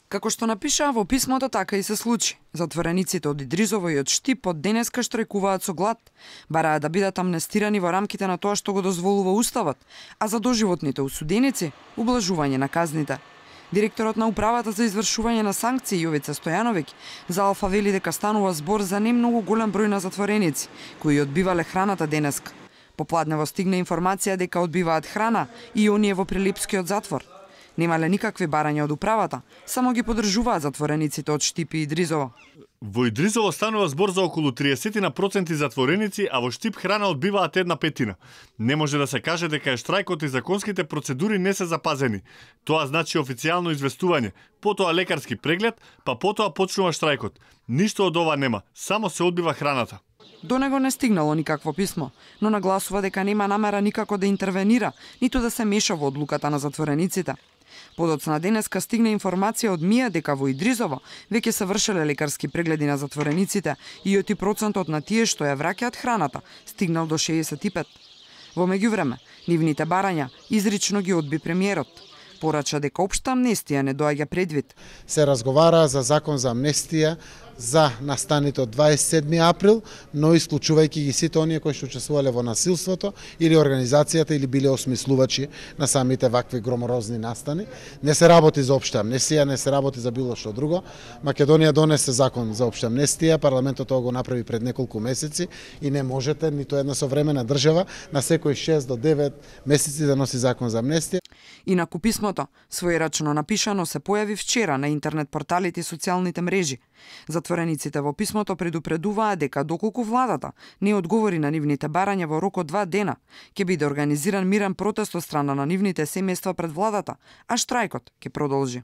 Како што напишаа во писмото, така и се случи. Затворениците од Идризово и од Штип од денеска штрajкуваат со глад, бараат да бидат амнестирани во рамките на тоа што го дозволува уставот, а за доживотните осуденици ублажување на казните. Директорот на управата за извршување на санкции Јовица Стојановиќ за Алфа вели дека станува збор за не многу голем број на затвореници кои одбивале храната денеска. Попладнево стигна информација дека одбиваат храна и оние во Прилепскиот затвор. Немале никакви барања од управата, само ги поддржуваат затворениците од Штип и Идризово. Во Идризово станува збор за околу 30% затвореници, а во Штип храна одбиваат 1/5. Не може да се каже дека штрајкот и законските процедури не се запазени. Тоа значи официјално известување, потоа лекарски преглед, па потоа почнува штрајкот. Ништо од ова нема, само се одбива храната. До него не стигнало никакво писмо, но нагласува дека нема намера никако да интервенира, ниту да се меша во одлуката на затворениците. Подоцна денеска стигна информација од МИА дека во Идризово веќе се вршеле лекарски прегледи на затворениците и оти процентот на тие што ја враќаат храната стигнал до 65. Во меѓувреме, нивните барања изрично ги одби премиерот. Порача дека општа амнестија не доаѓа предвид. Се разговара за закон за амнестија за настаните од 27 април, но исклучувајќи ги сите оние кои што учествувале во насилството или организацијата или биле осмислувачи на самите вакви громорозни настани. Не се работи за општа амнестија, не се работи за било што друго. Македонија донесе закон за општа амнестија, парламентот тоа го направи пред неколку месеци и не можете ниту една современа држава на секои 6 до 9 месеци да носи закон за амнестија. Инаку писмото, својрачно напишано, се појави вчера на интернет порталите и социјалните мрежи. Затворениците во писмото предупредуваа дека доколку владата не одговори на нивните барања во рок од 2 дена, ќе биде организиран мирен протест од страна на нивните семејства пред владата, а штрајкот ќе продолжи.